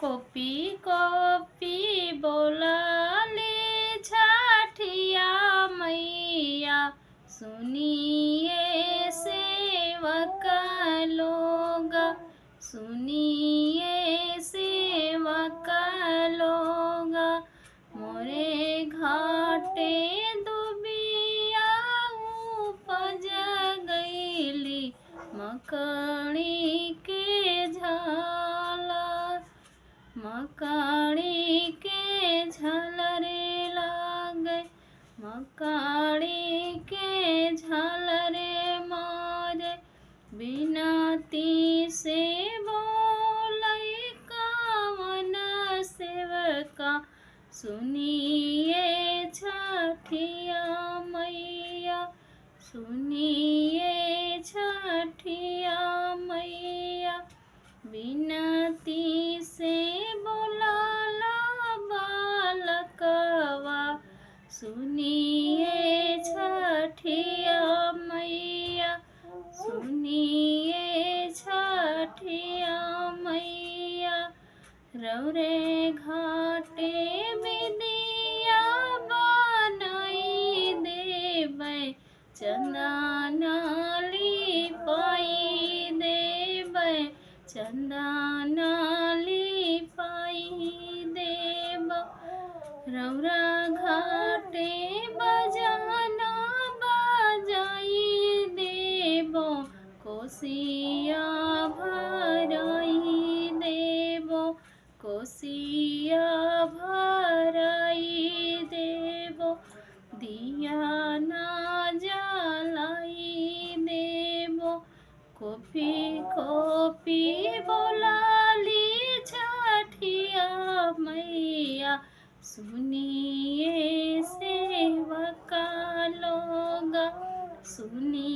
Copy copy बोलाले छठिया मैया, सुनिए सेवक लोग, सुनिए सेवक लोग। मोरे घाटे दुबिया उपज गईली, मकड़ी के झाला, मकड़ी के झलरे लागे, मकड़ी के झलरे मारे। बिनती से बोलै कवन सेवका, सुनिए छठिया मैया, सुनिए छठिया मैया। बिनती से बोलाला बालकवा, सुनिए छठिया मैया, सुनिए छठिया मैया। रौरे घाटे बिदिया बनाई देबै, चंदना लिपाई देबै, चंदना लिपाई देब। रौरा घाटे बजाना बजाई देबो, कोसिया भराई देबो, कोसिया भराई देबो। दिया ना जलाई देबो, कॉपी कॉपी बोलाली छठिया मैया, सुनिए सेवक लोग, सुनिए